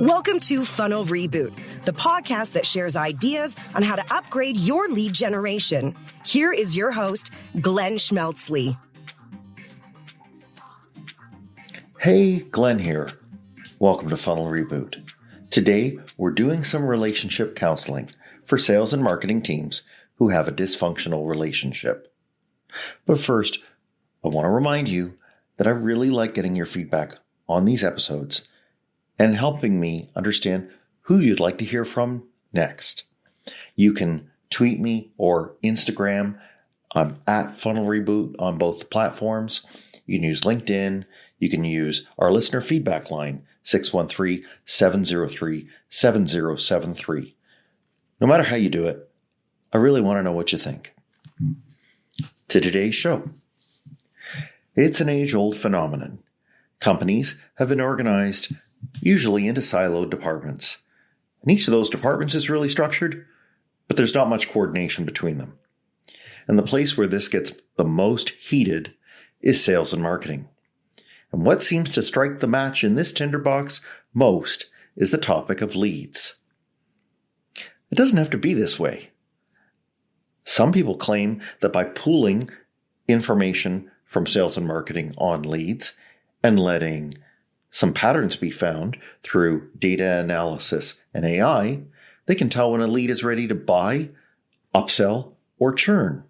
Welcome to Funnel Reboot, the podcast that shares ideas on how to upgrade your lead generation. Here is your host, Glenn Schmeltzley. Hey, Glenn here. Welcome to Funnel Reboot. Today, we're doing some relationship counseling for sales and marketing teams who have a dysfunctional relationship. But first, I want to remind you that I really like getting your feedback on these episodes and helping me understand who you'd like to hear from next. You can tweet me or Instagram. I'm at Funnel Reboot on both the platforms. You can use LinkedIn. You can use our listener feedback line, 613-703-7073. No matter how you do it, I really want to know what you think. To today's show. It's an age-old phenomenon. Companies have been organized usually into siloed departments. And each of those departments is really structured, but there's not much coordination between them. And the place where this gets the most heated is sales and marketing. And what seems to strike the match in this tinderbox most is the topic of leads. It doesn't have to be this way. Some people claim that by pooling information from sales and marketing on leads and letting some patterns be found through data analysis and AI, they can tell when a lead is ready to buy, upsell, or churn.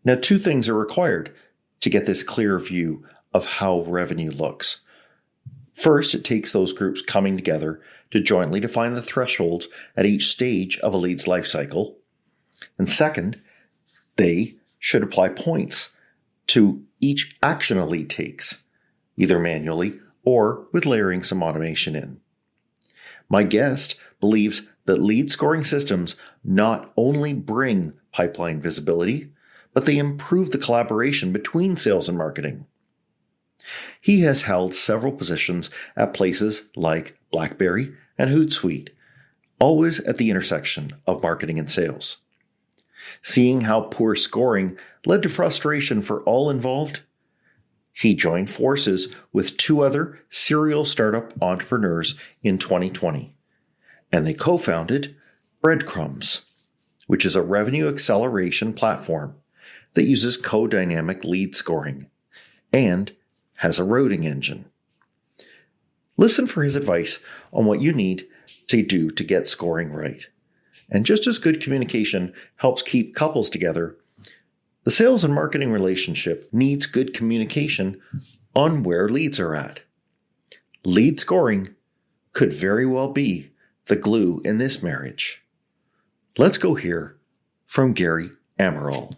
Now, two things are required to get this clear view of how revenue looks. First, it takes those groups coming together to jointly define the thresholds at each stage of a lead's lifecycle. And second, they should apply points to each action a lead takes, either manually or with layering some automation in. My guest believes that lead scoring systems not only bring pipeline visibility, but they improve the collaboration between sales and marketing. He has held several positions at places like BlackBerry and Hootsuite, always at the intersection of marketing and sales. Seeing how poor scoring led to frustration for all involved, he joined forces with two other serial startup entrepreneurs in 2020, and they co-founded Breadcrumbs, which is a revenue acceleration platform that uses co-dynamic lead scoring and has a routing engine. Listen for his advice on what you need to do to get scoring right. And just as good communication helps keep couples together, the sales and marketing relationship needs good communication on where leads are at. Lead scoring could very well be the glue in this marriage. Let's go hear from Gary Amaral.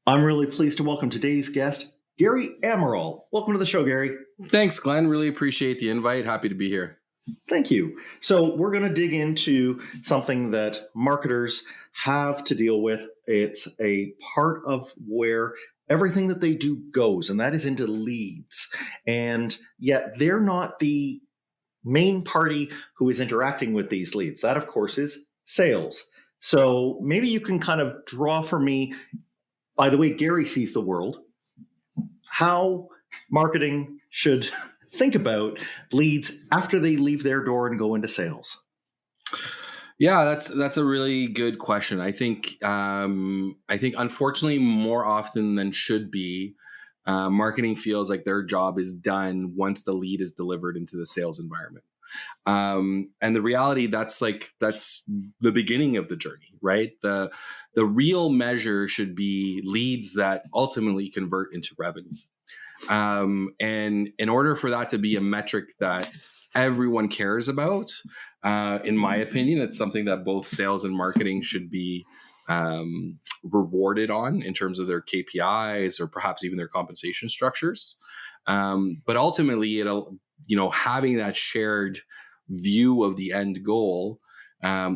I'm really pleased to welcome today's guest, Gary Amaral. Welcome to the show, Gary. Thanks, Glenn. Really appreciate the invite. Happy to be here. Thank you. So we're going to dig into something that marketers have to deal with. It's a part of where everything that they do goes, and that is into leads. And yet they're not the main party who is interacting with these leads. That, of course, is sales. So maybe you can kind of draw for me, by the way Gary sees the world, how marketing should think about leads after they leave their door and go into sales. Yeah, that's a really good question. I think unfortunately more often than should be, marketing feels like their job is done once the lead is delivered into the sales environment. And the reality, that's the beginning of the journey, right? The real measure should be leads that ultimately convert into revenue. And in order for that to be a metric that everyone cares about, in my opinion, it's something that both sales and marketing should be rewarded on in terms of their KPIs or perhaps even their compensation structures. But ultimately, having that shared view of the end goal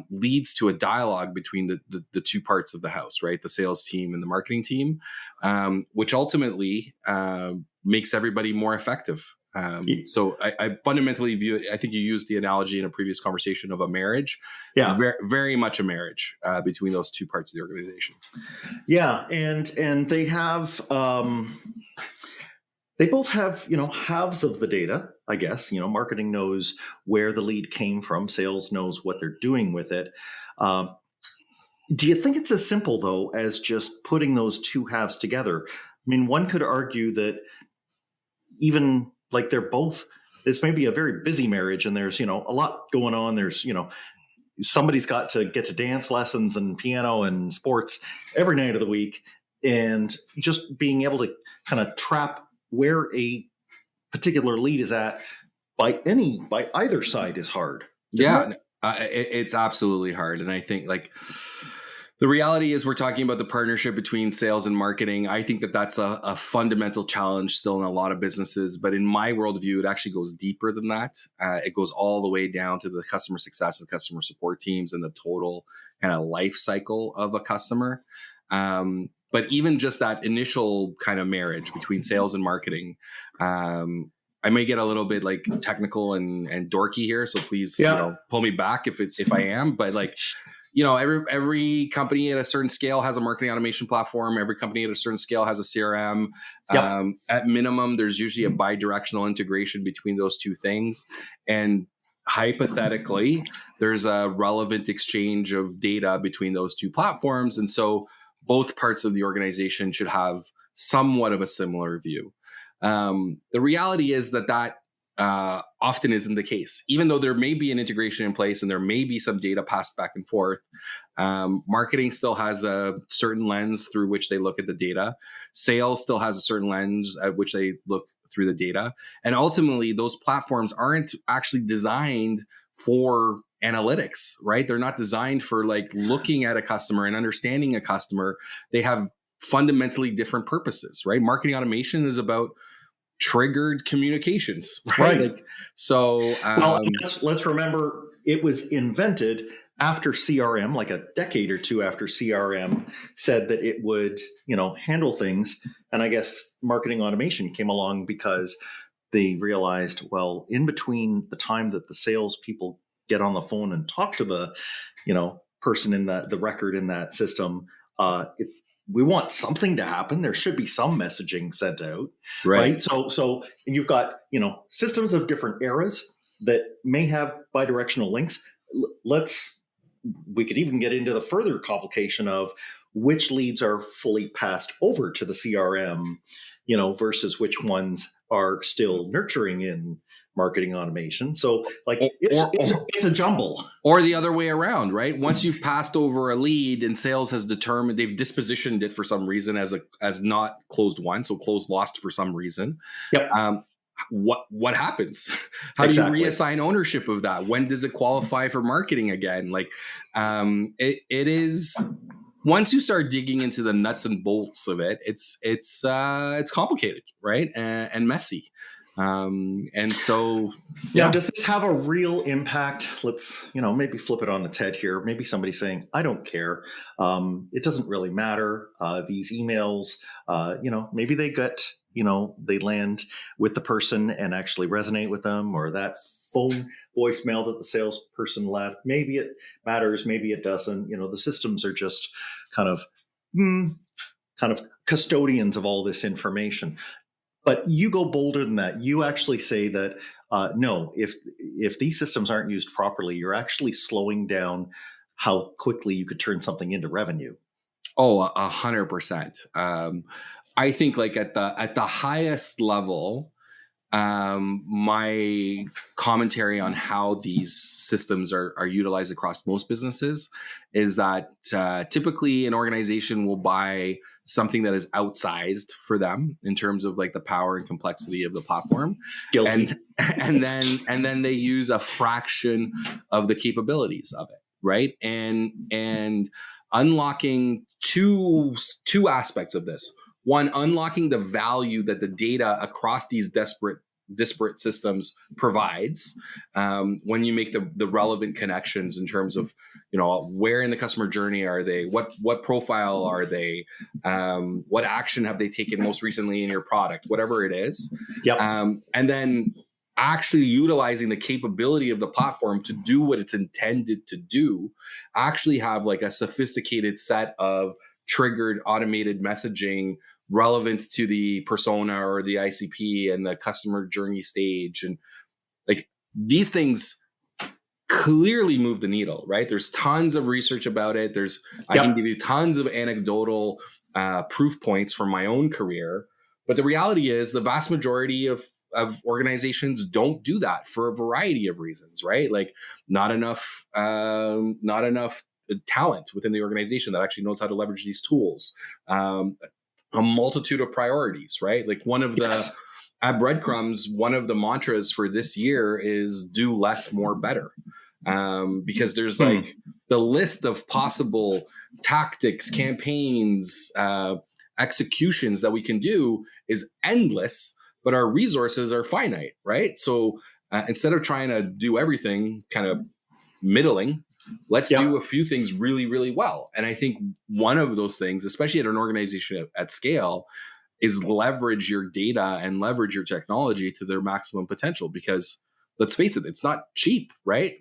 leads to a dialogue between the two parts of the house, right? The sales team and the marketing team, which ultimately makes everybody more effective. So I fundamentally view it. I think you used the analogy in a previous conversation of a marriage. Yeah. Very, very much a marriage between those two parts of the organization. Yeah. And they have, they both have, halves of the data, I guess. Marketing knows where the lead came from. Sales knows what they're doing with it. Do you think it's as simple, though, as just putting those two halves together? I mean, one could argue that even like they're both, this may be a very busy marriage and there's, a lot going on. There's, somebody's got to get to dance lessons and piano and sports every night of the week. And just being able to kind of trap where a particular lead is at by either side is hard. It's absolutely hard. And I think the reality is we're talking about the partnership between sales and marketing. I think that that's a fundamental challenge still in a lot of businesses. But in my worldview, it actually goes deeper than that. It goes all the way down to the customer success and customer support teams and the total kind of life cycle of a customer. But even just that initial kind of marriage between sales and marketing, I may get a little bit technical and dorky here. So please pull me back if I am. But every company at a certain scale has a marketing automation platform. Every company at a certain scale has a CRM. Yep. At minimum, there's usually a bi-directional integration between those two things. And hypothetically, there's a relevant exchange of data between those two platforms. And so both parts of the organization should have somewhat of a similar view. The reality is that often isn't the case. Even though there may be an integration in place and there may be some data passed back and forth, marketing still has a certain lens through which they look at the data. Sales still has a certain lens at which they look through the data. And ultimately, those platforms aren't actually designed for analytics, right? They're not designed for looking at a customer and understanding a customer. They have fundamentally different purposes, right? Marketing automation is about triggered communications, right? Let's remember it was invented after CRM, like a decade or two after CRM said that it would, handle things. And I guess marketing automation came along because they realized, well, in between the time that the salespeople get on the phone and talk to the, person in the record in that system, we want something to happen. There should be some messaging sent out, right? So you've got, systems of different eras that may have bidirectional links. We could even get into the further complication of which leads are fully passed over to the CRM, versus which ones are still nurturing in marketing automation. So it's a jumble. Or the other way around, right? Once you've passed over a lead and sales has determined they've dispositioned it for some reason as not closed won, so closed lost for some reason. Yep. What happens? How do you reassign ownership of that? When does it qualify for marketing again? It is. Once you start digging into the nuts and bolts of it, it's complicated, right? And messy. And so, does this have a real impact? Let's, maybe flip it on its head here. Maybe somebody's saying, I don't care. It doesn't really matter. These emails, maybe they they land with the person and actually resonate with them, or that phone voicemail that the salesperson left. Maybe it matters. Maybe it doesn't. The systems are just kind of custodians of all this information. But you go bolder than that. You actually say that, no, if these systems aren't used properly, you're actually slowing down how quickly you could turn something into revenue. Oh, 100%. I think at the highest level, my commentary on how these systems are utilized across most businesses is that typically an organization will buy something that is outsized for them in terms of the power and complexity of the platform. Guilty. And then they use a fraction of the capabilities of it, right? And unlocking two aspects of this. One, unlocking the value that the data across these disparate disparate systems provides, when you make the relevant connections in terms of, where in the customer journey are they, what profile are they, what action have they taken most recently in your product, whatever it is. Yep. And then actually utilizing the capability of the platform to do what it's intended to do, actually have like a sophisticated set of triggered automated messaging relevant to the persona or the ICP and the customer journey stage. And like these things clearly move the needle, right? There's tons of research about it. I can give you tons of anecdotal proof points from my own career. But the reality is the vast majority of organizations don't do that for a variety of reasons, right? Like not enough talent within the organization that actually knows how to leverage these tools. A multitude of priorities, right? Like one of the at Breadcrumbs, one of the mantras for this year is do less, more, better. Because there's like the list of possible tactics, campaigns, executions that we can do is endless, but our resources are finite, right? So instead of trying to do everything kind of middling, let's do a few things really, really well. And I think one of those things, especially at an organization at scale, is leverage your data and leverage your technology to their maximum potential. Because let's face it, it's not cheap, right?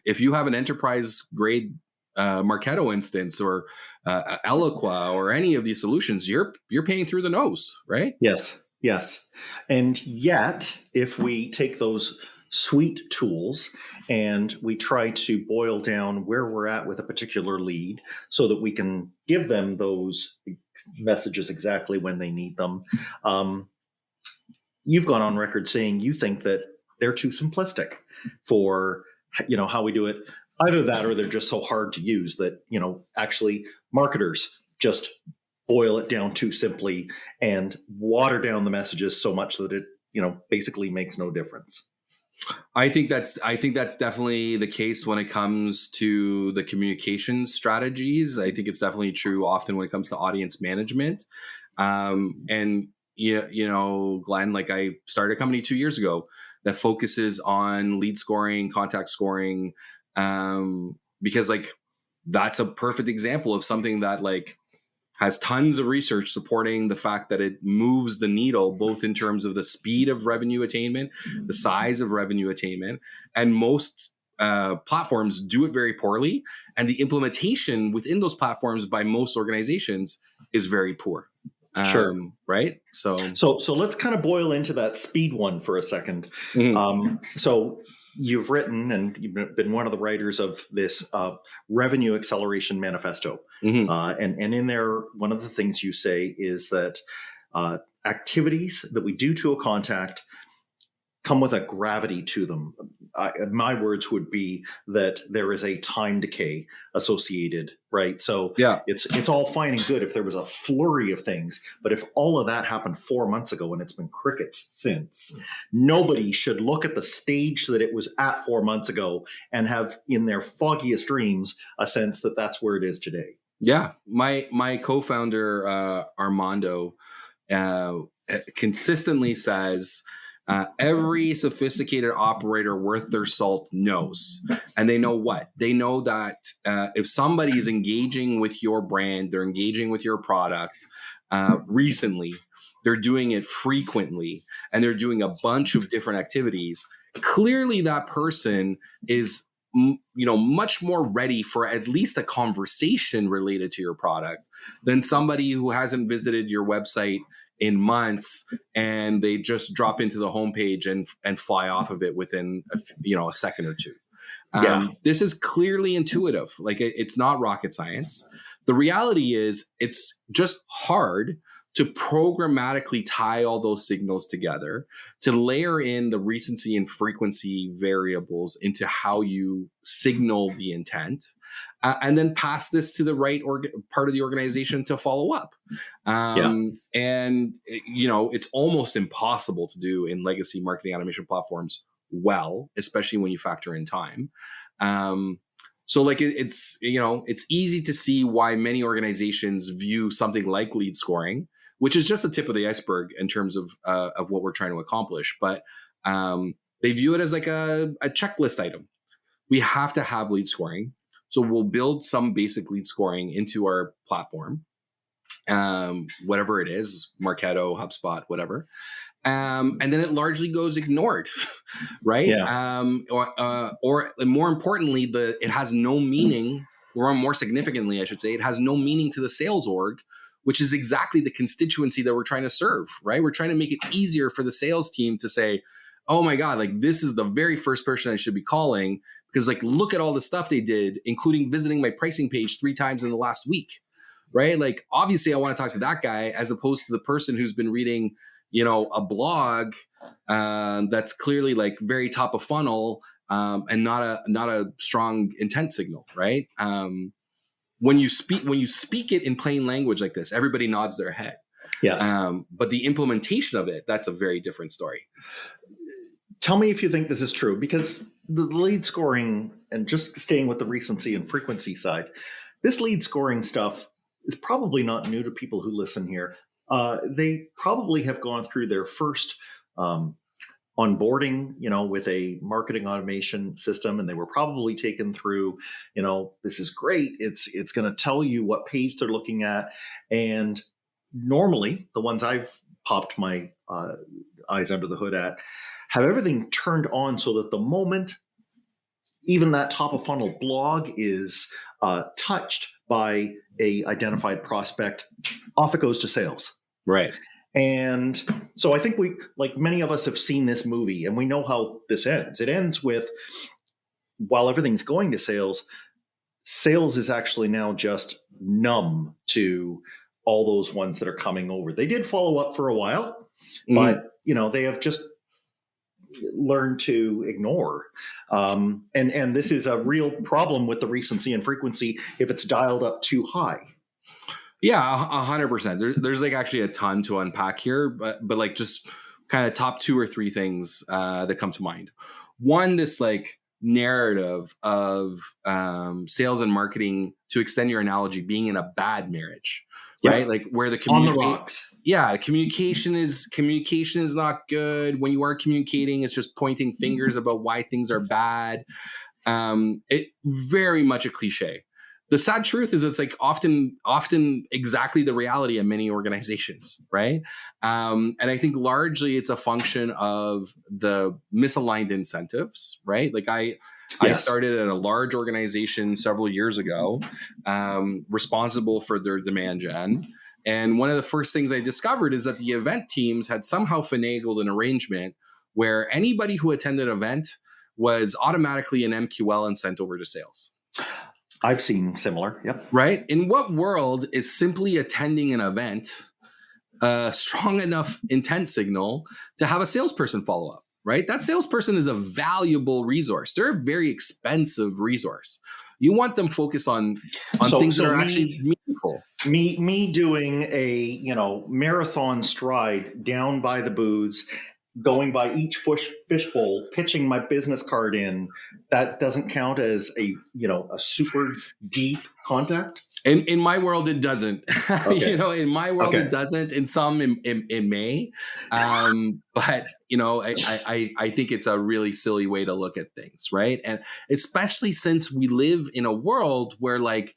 If you have an enterprise grade Marketo instance or Eloqua or any of these solutions, you're paying through the nose, right? Yes. And yet, if we take those suite tools and we try to boil down where we're at with a particular lead so that we can give them those messages exactly when they need them, you've gone on record saying you think that they're too simplistic for how we do it. Either that or they're just so hard to use that actually marketers just boil it down too simply and water down the messages so much that it basically makes no difference. I think that's definitely the case when it comes to the communication strategies. I think it's definitely true often when it comes to audience management. And Glenn, like I started a company 2 years ago that focuses on lead scoring, contact scoring, because like that's a perfect example of something that like has tons of research supporting the fact that it moves the needle, both in terms of the speed of revenue attainment, the size of revenue attainment, and most platforms do it very poorly. And the implementation within those platforms by most organizations is very poor. Sure. Right. So let's kind of boil into that speed one for a second. So you've written and you've been one of the writers of this revenue acceleration manifesto. And in there, one of the things you say is that activities that we do to a contact come with a gravity to them. My words would be that there is a time decay associated, right? So it's all fine and good if there was a flurry of things, but if all of that happened 4 months ago and it's been crickets since, nobody should look at the stage that it was at 4 months ago and have in their foggiest dreams a sense that that's where it is today. Yeah. My co-founder, Armando, consistently says, every sophisticated operator worth their salt knows. And they know what? They know that if somebody is engaging with your brand, they're engaging with your product recently, they're doing it frequently, and they're doing a bunch of different activities, clearly that person is much more ready for at least a conversation related to your product than somebody who hasn't visited your website in months and they just drop into the homepage and fly off of it within a second or two. This is clearly intuitive. Like it's not rocket science. The reality is it's just hard to programmatically tie all those signals together, to layer in the recency and frequency variables into how you signal the intent, and then pass this to the right part of the organization to follow up. And, it's almost impossible to do in legacy marketing automation platforms well, especially when you factor in time. So like it's easy to see why many organizations view something like lead scoring, which is just the tip of the iceberg in terms of what we're trying to accomplish. But they view it as like a checklist item. We have to have lead scoring. So we'll build some basic lead scoring into our platform, whatever it is, Marketo, HubSpot, whatever. And then it largely goes ignored, right? Yeah. Or more importantly, it has no meaning, or more significantly, I should say, it has no meaning to the sales org, which is exactly the constituency that we're trying to serve, right? We're trying to make it easier for the sales team to say, oh my God, like this is the very first person I should be calling, because like, look at all the stuff they did, including visiting my pricing page 3 times in the last week, right? Like, obviously I want to talk to that guy as opposed to the person who's been reading, a blog that's clearly like very top of funnel and not a strong intent signal, right? When you speak it in plain language like this, everybody nods their head. Yes. But the implementation of it, that's a very different story. Tell me if you think this is true, because the lead scoring, and just staying with the recency and frequency side, this lead scoring stuff is probably not new to people who listen here. They probably have gone through their first onboarding, with a marketing automation system, and they were probably taken through, this is great. It's going to tell you what page they're looking at. And normally the ones I've popped my eyes under the hood at have everything turned on so that the moment even that top of funnel blog is touched by a identified prospect, off it goes to sales. Right. And so I think like many of us have seen this movie, and we know how this ends. It ends with, while everything's going to sales is actually now just numb to all those ones that are coming over. They did follow up for a while, but they have just learned to ignore. And this is a real problem with the recency and frequency if it's dialed up too high. Yeah, 100%. There's like actually a ton to unpack here, but like just kind of top 2 or 3 things that come to mind. One, this like narrative of sales and marketing, to extend your analogy, being in a bad marriage, right? Yeah. Like where the on the rocks. Yeah, communication is not good. When you are communicating, it's just pointing fingers about why things are bad. It very much a cliche. The sad truth is it's like often exactly the reality in many organizations, right? And I think largely it's a function of the misaligned incentives, right? Like I started at a large organization several years ago, responsible for their demand gen. And one of the first things I discovered is that the event teams had somehow finagled an arrangement where anybody who attended an event was automatically an MQL and sent over to sales. I've seen similar. Yep. Right. In what world is simply attending an event a strong enough intent signal to have a salesperson follow up? Right. That salesperson is a valuable resource. They're a very expensive resource. You want them focused on things that are actually meaningful. Me doing a marathon stride down by the booths, going by each fishbowl, pitching my business card in, that doesn't count as a super deep contact? In my world, it doesn't. Okay. In my world, it doesn't. In some, it may. But I think it's a really silly way to look at things, right? And especially since we live in a world where like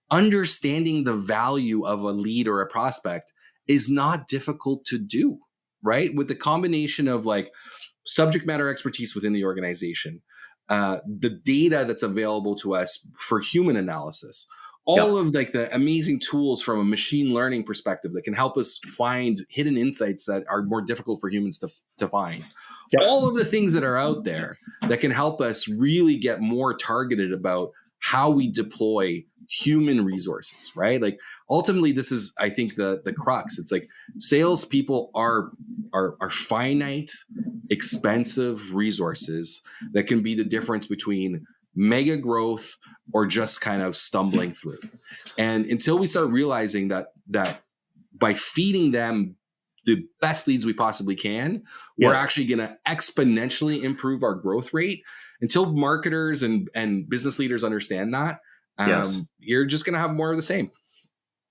understanding the value of a lead or a prospect is not difficult to do. Right? With the combination of like subject matter expertise within the organization, the data that's available to us for human analysis, all of like the amazing tools from a machine learning perspective that can help us find hidden insights that are more difficult for humans to find. All of the things that are out there that can help us really get more targeted about how we deploy human resources, right? Like ultimately, this is, I think, the crux. It's like salespeople are finite, expensive resources that can be the difference between mega growth or just kind of stumbling through. And until we start realizing that by feeding them the best leads we possibly can, we're actually going to exponentially improve our growth rate. Until marketers and business leaders understand that, you're just going to have more of the same.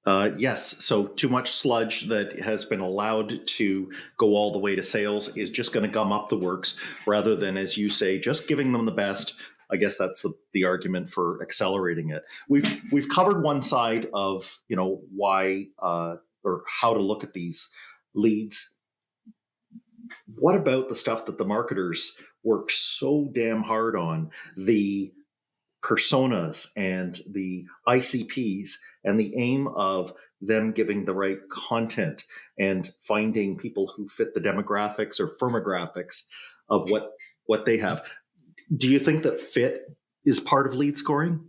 Yes. So too much sludge that has been allowed to go all the way to sales is just going to gum up the works rather than, as you say, just giving them the best. I guess that's the argument for accelerating it. We've covered one side of, why or how to look at these leads. What about the stuff that the marketers work so damn hard on? The personas and the ICPs and the aim of them giving the right content and finding people who fit the demographics or firmographics of what they have. Do you think that fit is part of lead scoring?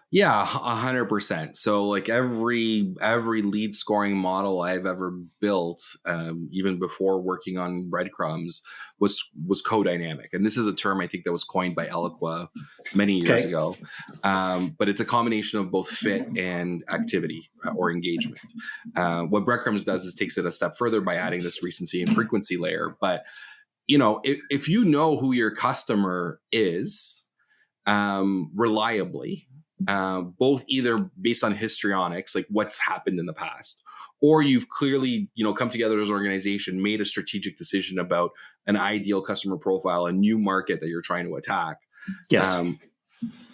Yeah, 100%. So like every lead scoring model I've ever built, even before working on breadcrumbs, was co-dynamic. And this is a term I think that was coined by Eloqua many years ago. But it's a combination of both fit and activity or engagement. What breadcrumbs does is takes it a step further by adding this recency and frequency layer. But if you know who your customer is reliably, both either based on histrionics, like what's happened in the past, or you've clearly, come together as an organization, made a strategic decision about an ideal customer profile, a new market that you're trying to attack. Yes.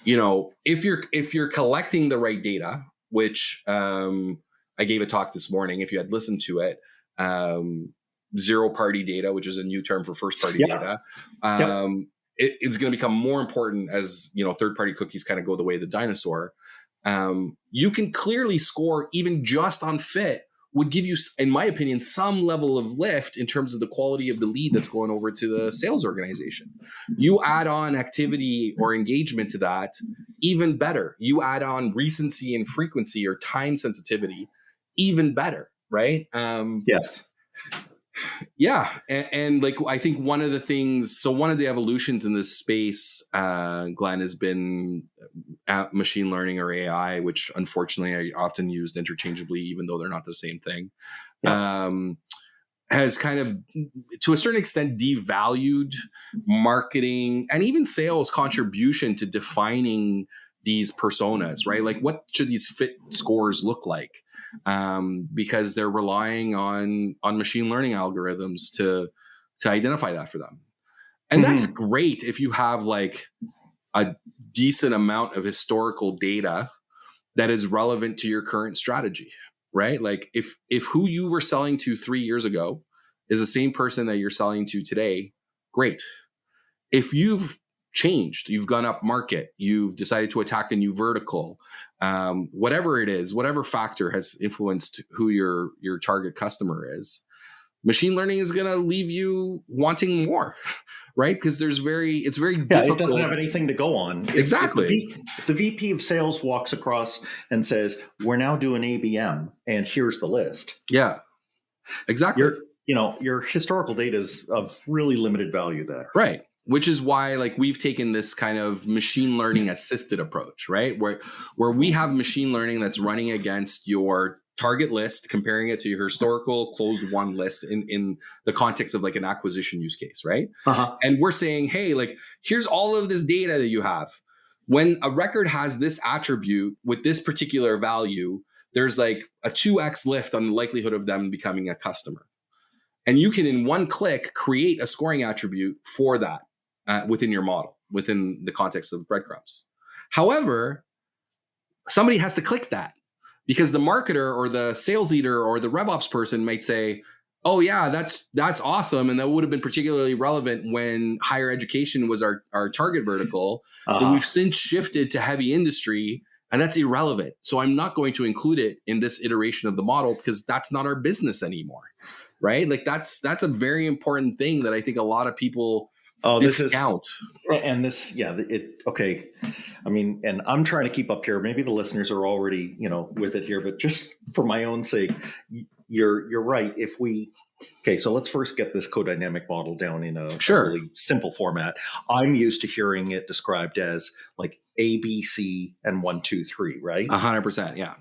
If you're collecting the right data, which I gave a talk this morning, if you had listened to it, zero party data, which is a new term for first party data. It's going to become more important as third-party cookies kind of go the way of the dinosaur. You can clearly score even just on fit would give you, in my opinion, some level of lift in terms of the quality of the lead that's going over to the sales organization. You add on activity or engagement to that, even better. You add on recency and frequency or time sensitivity, even better, right? Yes. Yeah. And like, I think one of the evolutions in this space, Glenn, has been machine learning or AI, which unfortunately I often used interchangeably, even though they're not the same thing, has kind of, to a certain extent, devalued marketing and even sales contribution to defining these personas, right? Like, what should these fit scores look like? Because they're relying on machine learning algorithms to identify that for them. And that's great if you have like a decent amount of historical data that is relevant to your current strategy, right? Like if who you were selling to 3 years ago is the same person that you're selling to today, great. If you've changed, you've gone up market, you've decided to attack a new vertical, whatever it is, whatever factor has influenced who your target customer is, machine learning is going to leave you wanting more, right? Because it's very difficult. It doesn't have anything to go on. Exactly. If the VP of sales walks across and says, "We're now doing ABM, and here's the list." Yeah, exactly. Your historical data is of really limited value there, right? Which is why, like, we've taken this kind of machine learning assisted approach, right? Where we have machine learning that's running against your target list, comparing it to your historical closed won list in the context of like an acquisition use case, right? And we're saying, hey, like, here's all of this data that you have. When a record has this attribute with this particular value, there's like a 2x lift on the likelihood of them becoming a customer. And you can, in one click, create a scoring attribute for that within your model, within the context of breadcrumbs. However, somebody has to click that because the marketer or the sales leader or the RevOps person might say, oh yeah, that's awesome. And that would have been particularly relevant when higher education was our target vertical. But we've since shifted to heavy industry and that's irrelevant. So I'm not going to include it in this iteration of the model because that's not our business anymore. Right? Like that's a very important thing that I think a lot of people discount. Okay. I mean, and I'm trying to keep up here. Maybe the listeners are already, with it here, but just for my own sake, you're right. So let's first get this co-dynamic model down in a really simple format. I'm used to hearing it described as like A, B, C, and 1, 2, 3, right? 100%. Yeah.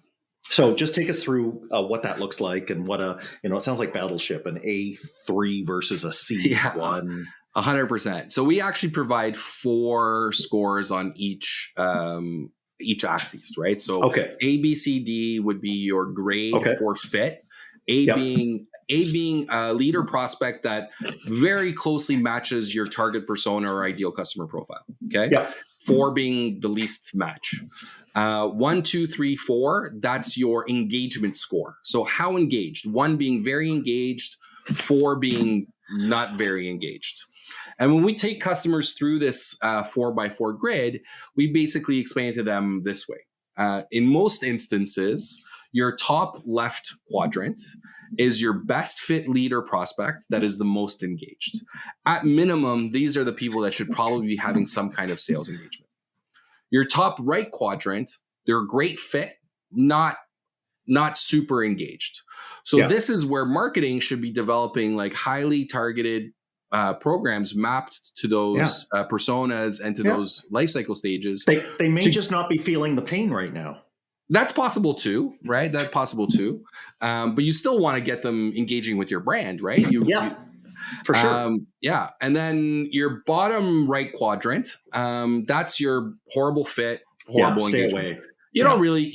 So just take us through what that looks like and what it sounds like Battleship, an A3 versus a C1. 100%. So we actually provide 4 scores on each each axis, right? So Okay. A, B, C, D would be your grade Okay. for fit. A being a leader prospect that very closely matches your target persona or ideal customer profile. Okay. Yep. 4 being the least match. 1, 2, 3, 4, that's your engagement score. So how engaged? 1 being very engaged, 4 being not very engaged. And when we take customers through this 4x4 grid, we basically explain it to them this way. In most instances, your top left quadrant is your best fit leader prospect that is the most engaged. At minimum, these are the people that should probably be having some kind of sales engagement. Your top right quadrant, they're a great fit, not super engaged. So this is where marketing should be developing like highly targeted programs mapped to those personas and to those lifecycle stages. They may just not be feeling the pain right now. That's possible too, right? That's possible too. But you still want to get them engaging with your brand, right? For sure. And then your bottom right quadrant, that's your horrible fit, horrible engagement. Stay away. You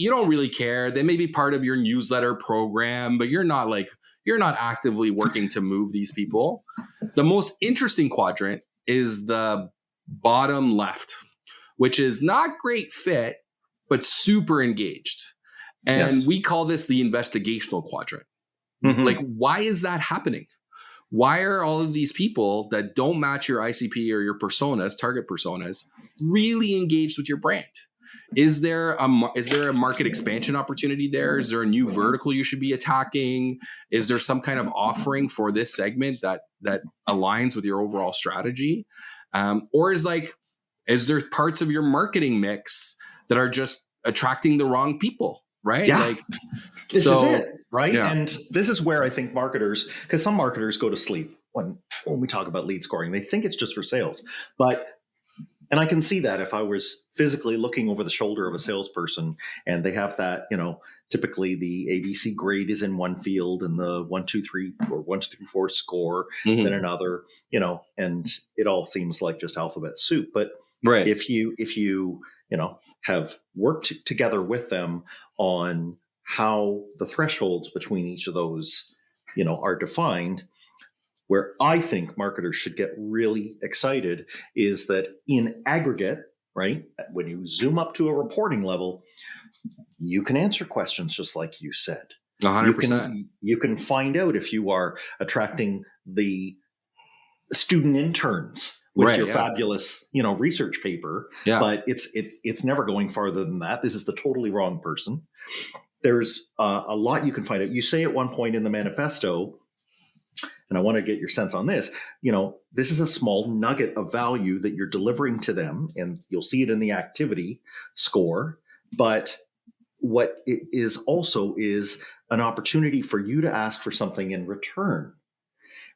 don't really care. They may be part of your newsletter program, but you're not actively working to move these people. The most interesting quadrant is the bottom left, which is not great fit, but super engaged. And we call this the investigational quadrant. Mm-hmm. Like, why is that happening? Why are all of these people that don't match your ICP or your personas, target personas, really engaged with your brand? Is there a market expansion opportunity there? Is there a new vertical you should be attacking? Is there some kind of offering for this segment that aligns with your overall strategy? Or is there parts of your marketing mix that are just attracting the wrong people, right? Yeah. This is it, right? Yeah. And this is where I think marketers, because some marketers go to sleep when we talk about lead scoring. They think it's just for sales. And I can see that if I was physically looking over the shoulder of a salesperson and they have that, typically the ABC grade is in one field and the 1, 2, 3 or 1, 2, 3, 4 score is in another, and it all seems like just alphabet soup. But if you have worked together with them on how the thresholds between each of those, are defined, where I think marketers should get really excited is that in aggregate, right, when you zoom up to a reporting level, you can answer questions just like you said. 100%. You can find out if you are attracting the student interns with your fabulous, research paper, but it's never going farther than that. This is the totally wrong person. There's a lot you can find out. You say at one point in the manifesto, and I want to get your sense on this, this is a small nugget of value that you're delivering to them, and you'll see it in the activity score. But what it is also is an opportunity for you to ask for something in return,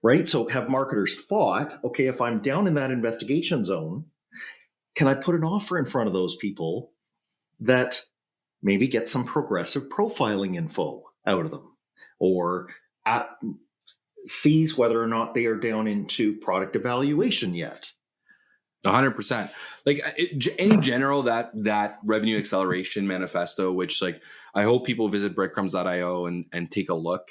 right? So have marketers thought, okay, if I'm down in that investigation zone, can I put an offer in front of those people that maybe get some progressive profiling info out of them, or sees whether or not they are down into product evaluation yet? 100%. In general, that revenue acceleration manifesto, which I hope people visit breadcrumbs.io and take a look.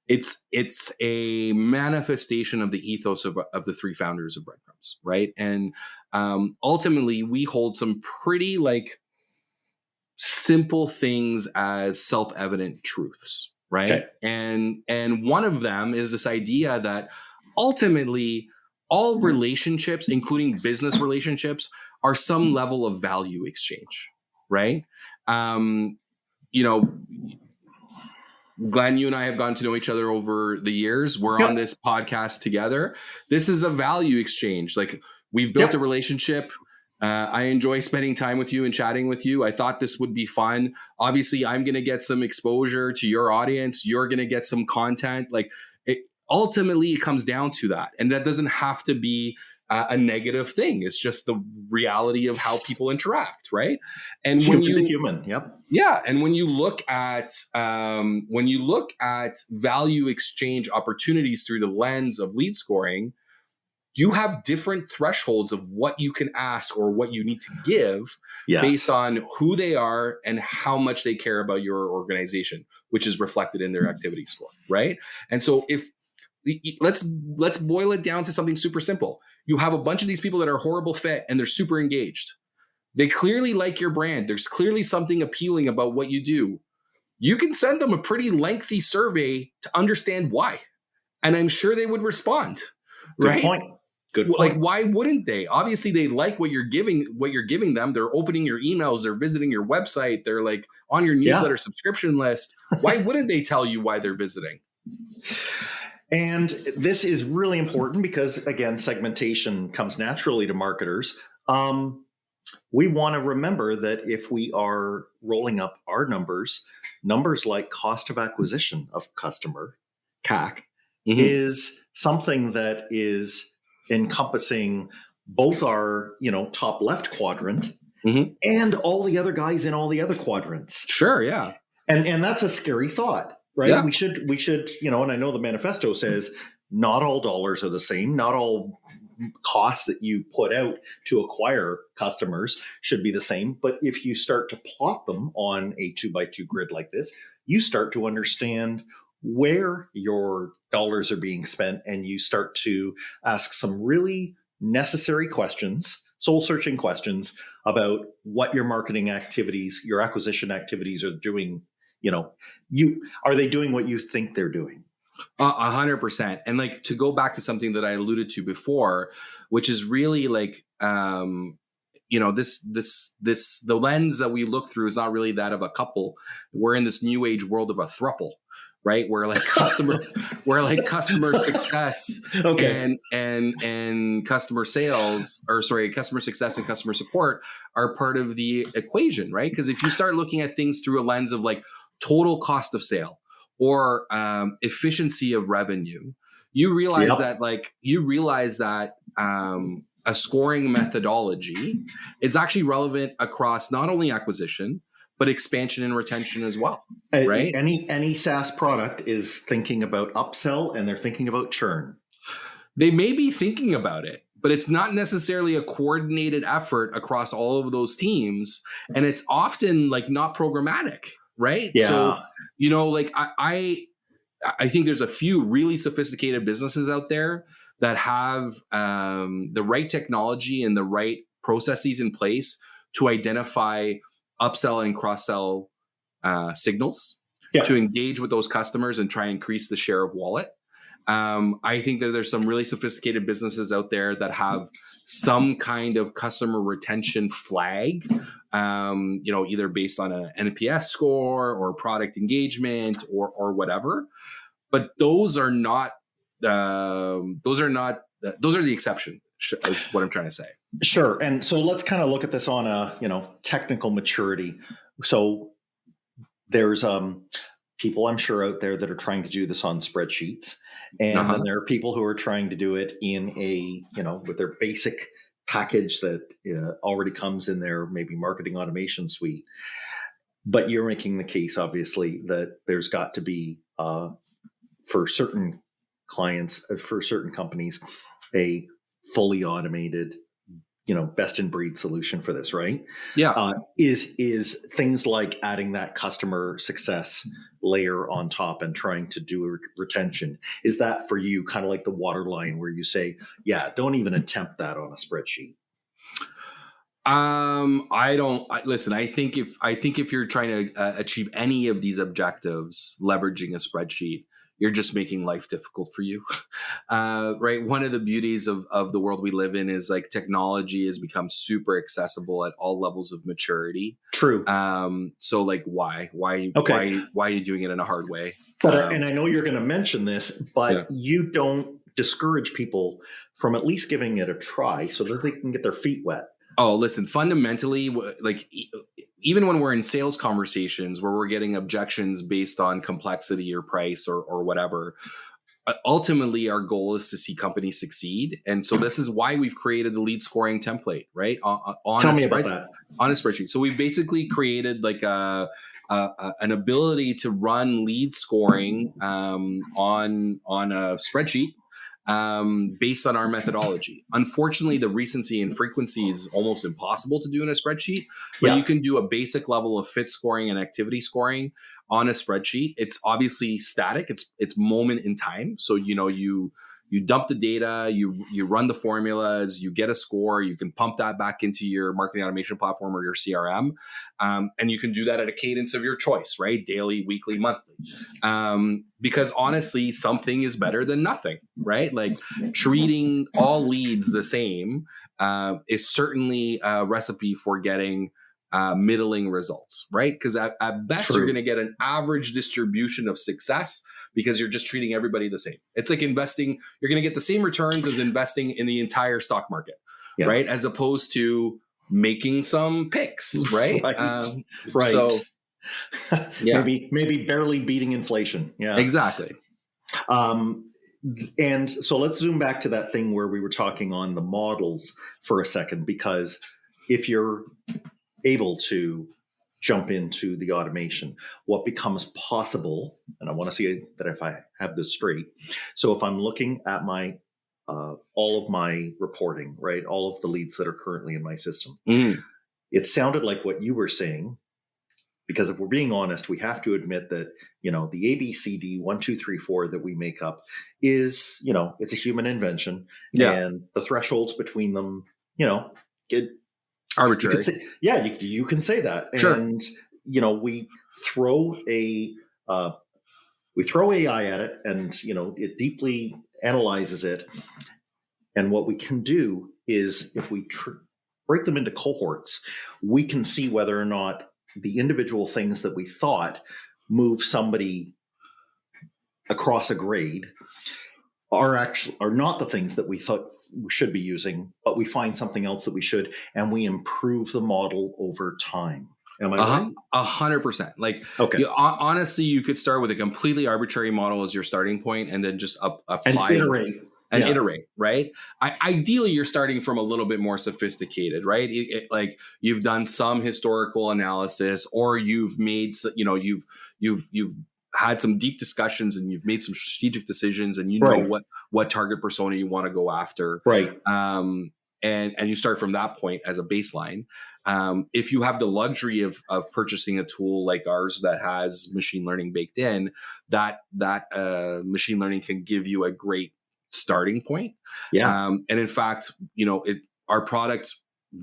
It's a manifestation of the ethos of the 3 founders of Breadcrumbs, right? And ultimately, we hold some pretty simple things as self-evident truths, right? Okay. And one of them is this idea that ultimately all relationships, including business relationships, are some level of value exchange, right? Glenn, you and I have gotten to know each other over the years. We're on this podcast together. This is a value exchange. We've built a relationship. I enjoy spending time with you and chatting with you. I thought this would be fun. Obviously, I'm going to get some exposure to your audience. You're going to get some content. Ultimately, it comes down to that. And that doesn't have to be a negative thing. It's just the reality of how people interact, right? And human to human, yeah. And when you look at value exchange opportunities through the lens of lead scoring, you have different thresholds of what you can ask or what you need to give based on who they are and how much they care about your organization, which is reflected in their activity score, right? And so if let's boil it down to something super simple. You have a bunch of these people that are a horrible fit and they're super engaged. They clearly like your brand. There's clearly something appealing about what you do. You can send them a pretty lengthy survey to understand why. And I'm sure they would respond. Right? Good point. Like, why wouldn't they? Obviously, they like what you're giving them. They're opening your emails. They're visiting your website. They're like on your newsletter subscription list. Why wouldn't they tell you why they're visiting? And this is really important because, again, segmentation comes naturally to marketers. We want to remember that if we are rolling up our numbers like cost of acquisition of customer, CAC, is something that is encompassing both our, top left quadrant and all the other guys in all the other quadrants. Sure, yeah. And that's a scary thought. Right. Yeah. We should, and I know the manifesto says not all dollars are the same. Not all costs that you put out to acquire customers should be the same. But if you start to plot them on a 2x2 grid like this, you start to understand where your dollars are being spent, and you start to ask some really necessary questions, soul searching questions about what your marketing activities, your acquisition activities are doing. Are they doing what you think they're doing? 100%. And like, to go back to something that I alluded to before, which is really like, the lens that we look through is not really that of a couple. We're in this new age world of a throuple, right? Where like customer success and customer sales, customer success and customer support are part of the equation, right? Because if you start looking at things through a lens of like total cost of sale or efficiency of revenue, you realize that a scoring methodology is actually relevant across not only acquisition, but expansion and retention as well, right? Any SaaS product is thinking about upsell and they're thinking about churn. They may be thinking about it, but it's not necessarily a coordinated effort across all of those teams. And it's often like not programmatic, right? Yeah. So, like I think there's a few really sophisticated businesses out there that have the right technology and the right processes in place to identify upsell and cross-sell signals to engage with those customers and try and increase the share of wallet. I think that there's some really sophisticated businesses out there that have some kind of customer retention flag, either based on an NPS score or product engagement or whatever. But those are the exception, is what I'm trying to say. Sure. And so let's kind of look at this on a, technical maturity. So there's people I'm sure out there that are trying to do this on spreadsheets. And then there are people who are trying to do it in a, with their basic package that already comes in their maybe marketing automation suite. But you're making the case, obviously, that there's got to be, for certain clients, for certain companies, a fully automated, best in breed solution for this, right? Yeah. Is things like adding that customer success layer on top and trying to do retention. Is that for you kind of like the waterline where you say, don't even attempt that on a spreadsheet? Listen, I think if you're trying to achieve any of these objectives, leveraging a spreadsheet, you're just making life difficult for you, right? One of the beauties of the world we live in is like technology has become super accessible at all levels of maturity. True. So like, why are you doing it in a hard way? But and I know you're going to mention this, but you don't discourage people from at least giving it a try so that they can get their feet wet. Oh, listen, fundamentally, like even when we're in sales conversations where we're getting objections based on complexity or price or whatever, ultimately our goal is to see companies succeed. And so this is why we've created the lead scoring template, right? Tell me about that. On a spreadsheet. So we've basically created like an ability to run lead scoring on a spreadsheet. based on our methodology. Unfortunately, the recency and frequency is almost impossible to do in a spreadsheet, but you can do a basic level of fit scoring and activity scoring on a spreadsheet. It's obviously static. It's moment in time. So, you dump the data, you run the formulas, you get a score, you can pump that back into your marketing automation platform or your CRM. And you can do that at a cadence of your choice, right? Daily, weekly, monthly. Because honestly, something is better than nothing, right? Like treating all leads the same is certainly a recipe for getting middling results, right? Because at best, you're going to get an average distribution of success because you're just treating everybody the same. It's like investing. You're going to get the same returns as investing in the entire stock market, right? As opposed to making some picks, right? Right. So, maybe barely beating inflation. Yeah, exactly. And so let's zoom back to that thing where we were talking on the models for a second, because if you're able to jump into the automation, what becomes possible, and I want to see that if I have this straight. So if I'm looking at my all of my reporting, right, all of the leads that are currently in my system, it sounded like what you were saying, because if we're being honest, we have to admit that, the ABCD 1, 2, 3, 4 that we make up is, it's a human invention, and the thresholds between them, arbitrary. You can say that. Sure. And, we throw AI at it, and, it deeply analyzes it. And what we can do is, if we break them into cohorts, we can see whether or not the individual things that we thought move somebody across a grade are not the things that we thought we should be using, but we find something else that we should, and we improve the model over time. Am I right? 100%. Like, honestly, you could start with a completely arbitrary model as your starting point, and then just apply and iterate, right? Ideally, you're starting from a little bit more sophisticated, right? Like you've done some historical analysis, or you've made, you've had some deep discussions, and you've made some strategic decisions, and know what target persona you want to go after, right? And you start from that point as a baseline. If you have the luxury of purchasing a tool like ours that has machine learning baked in, that machine learning can give you a great starting point. And in fact, our product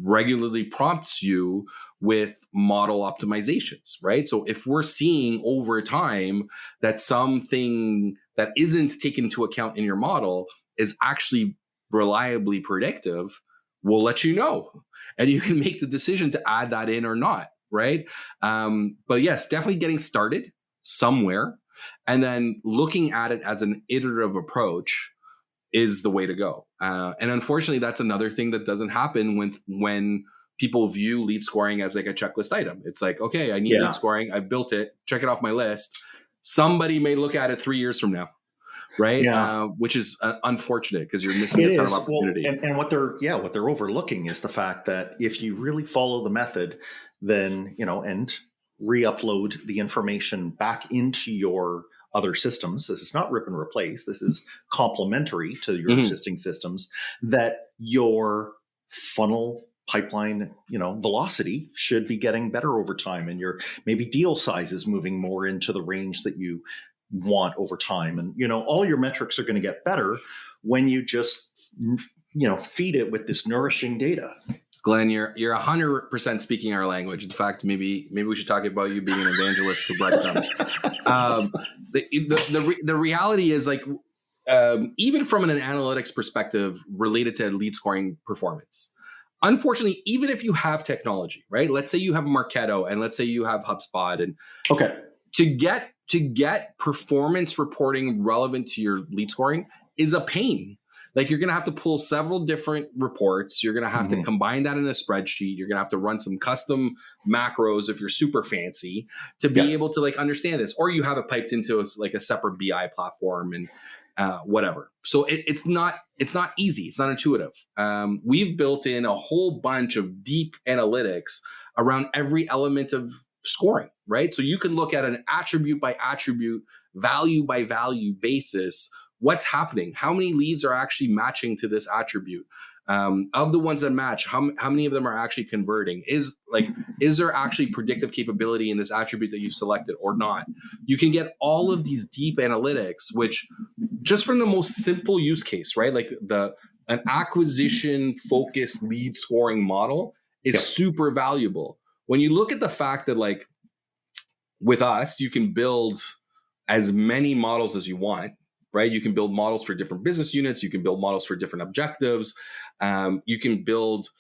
regularly prompts you with model optimizations, right? So if we're seeing over time that something that isn't taken into account in your model is actually reliably predictive, we'll let you know, and you can make the decision to add that in or not, right? But yes, definitely getting started somewhere and then looking at it as an iterative approach is the way to go. And unfortunately, that's another thing that doesn't happen when people view lead scoring as like a checklist item. It's like, okay, I need lead scoring. I've built it. Check it off my list. Somebody may look at it 3 years from now, right? Which is unfortunate because you're missing a ton of opportunity. Well, and what they're overlooking is the fact that if you really follow the method, then, and re-upload the information back into your other systems. This is not rip and replace. This is complementary to your existing systems, that your funnel pipeline, velocity should be getting better over time, and your maybe deal size is moving more into the range that you want over time. And, all your metrics are going to get better when you just, feed it with this nourishing data. Glenn, you're 100% speaking our language. In fact, maybe we should talk about you being an evangelist for breadcrumbs. The reality is, like, even from an analytics perspective related to lead scoring performance, unfortunately, even if you have technology, right? Let's say you have Marketo, and let's say you have HubSpot, and to get performance reporting relevant to your lead scoring is a pain. Like, you're going to have to pull several different reports. You're going to have to combine that in a spreadsheet. You're going to have to run some custom macros if you're super fancy to be able to understand this, or you have it piped into a separate BI platform and whatever. So it's not easy. It's not intuitive. We've built in a whole bunch of deep analytics around every element of scoring, right? So you can look at an attribute by attribute, value by value basis what's happening? How many leads are actually matching to this attribute? Of the ones that match, how many of them are actually converting? Is there actually predictive capability in this attribute that you've selected or not? You can get all of these deep analytics, which just from the most simple use case, right? Like an acquisition focused lead scoring model is super valuable. When you look at the fact that like with us, you can build as many models as you want, right? You can build models for different business units. You can build models for different objectives. You can build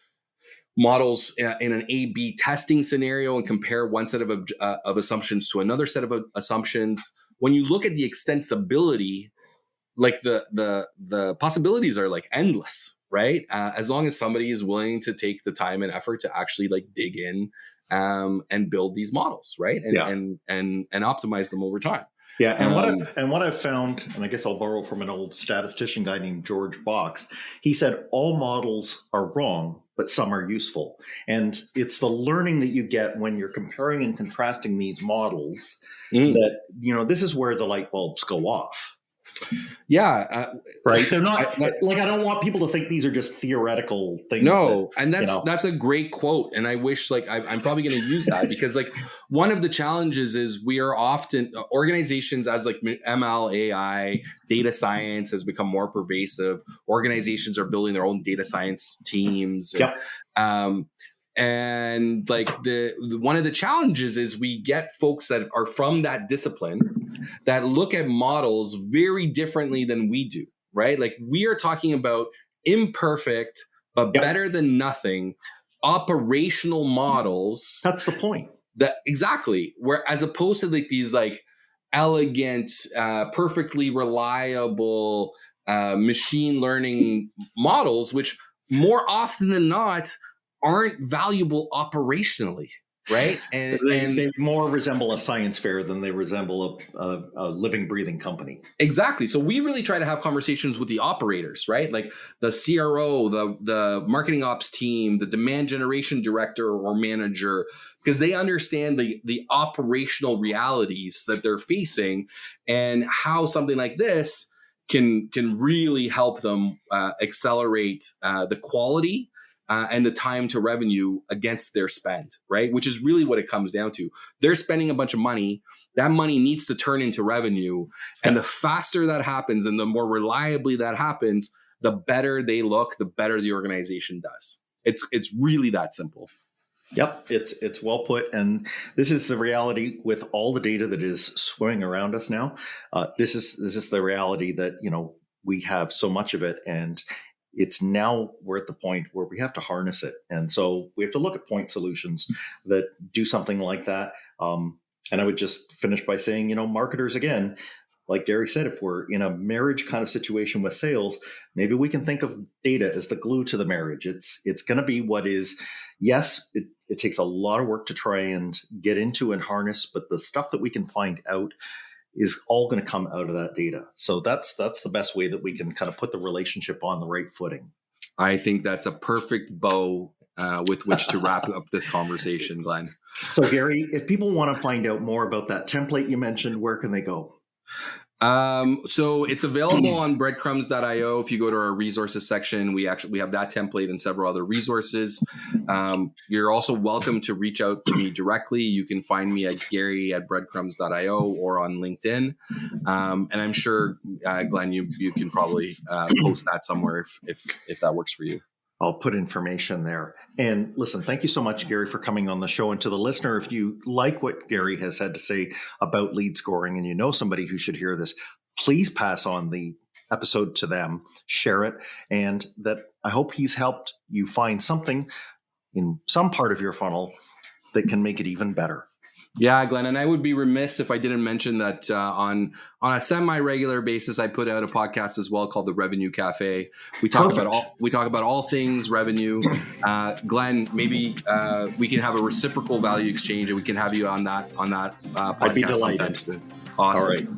models in an A/B testing scenario and compare one set of assumptions to another set of assumptions. When you look at the extensibility, like the possibilities are like endless, right? As long as somebody is willing to take the time and effort to actually like dig in and build these models, right? And optimize them over time. Yeah, and what I've found, and I guess I'll borrow from an old statistician guy named George Box. He said all models are wrong, but some are useful, and it's the learning that you get when you're comparing and contrasting these models that this is where the light bulbs go off. Yeah. Right. They're not I don't want people to think these are just theoretical things. No. And that's a great quote. And I wish I'm probably going to use that because like one of the challenges is we are often organizations as like ML, AI, data science has become more pervasive. Organizations are building their own data science teams. And like one of the challenges is we get folks that are from that discipline that look at models very differently than we do, right? Like we are talking about imperfect, but better than nothing operational models. That's the point. Exactly. Where as opposed to like these like elegant, perfectly reliable machine learning models, which more often than not aren't valuable operationally, right? And they more resemble a science fair than they resemble a living, breathing company. Exactly. So we really try to have conversations with the operators, right? Like the CRO, the marketing ops team, the demand generation director or manager, because they understand the operational realities that they're facing and how something like this can really help them accelerate the quality and the time to revenue against their spend, right? Which is really what it comes down to. They're spending a bunch of money. That money needs to turn into revenue. And the faster that happens and the more reliably that happens, the better they look, the better the organization does. It's really that simple. Yep, it's well put. And this is the reality with all the data that is swimming around us now. This is the reality that, we have so much of it. And we're at the point where we have to harness it. And so we have to look at point solutions that do something like that. And I would just finish by saying, marketers, again, like Gary said, if we're in a marriage kind of situation with sales, maybe we can think of data as the glue to the marriage. It's going to be what is, yes, it takes a lot of work to try and get into and harness, but the stuff that we can find out is all going to come out of that data. So that's the best way that we can kind of put the relationship on the right footing. I think that's a perfect bow with which to wrap up this conversation, Glenn. So Gary, if people want to find out more about that template you mentioned, where can they go? So it's available on breadcrumbs.io. If you go to our resources section, we have that template and several other resources. You're also welcome to reach out to me directly. You can find me at gary@breadcrumbs.io or on LinkedIn. And I'm sure, Glenn, you can probably post that somewhere if that works for you. I'll put information there. And listen, thank you so much, Gary, for coming on the show. And to the listener, if you like what Gary has had to say about lead scoring and you know somebody who should hear this, please pass on the episode to them, share it. And that I hope he's helped you find something in some part of your funnel that can make it even better. Yeah, Glenn, and I would be remiss if I didn't mention that on a semi-regular basis, I put out a podcast as well called the Revenue Cafe. We talk about all things revenue. Glenn, maybe we can have a reciprocal value exchange, and we can have you on that podcast. I'd be delighted. Awesome. All right,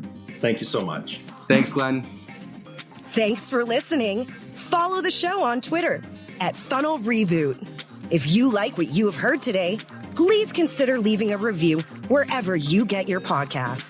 thank you so much. Thanks, Glenn. Thanks for listening. Follow the show on Twitter @Funnel Reboot. If you like what you have heard today, please consider leaving a review wherever you get your podcasts.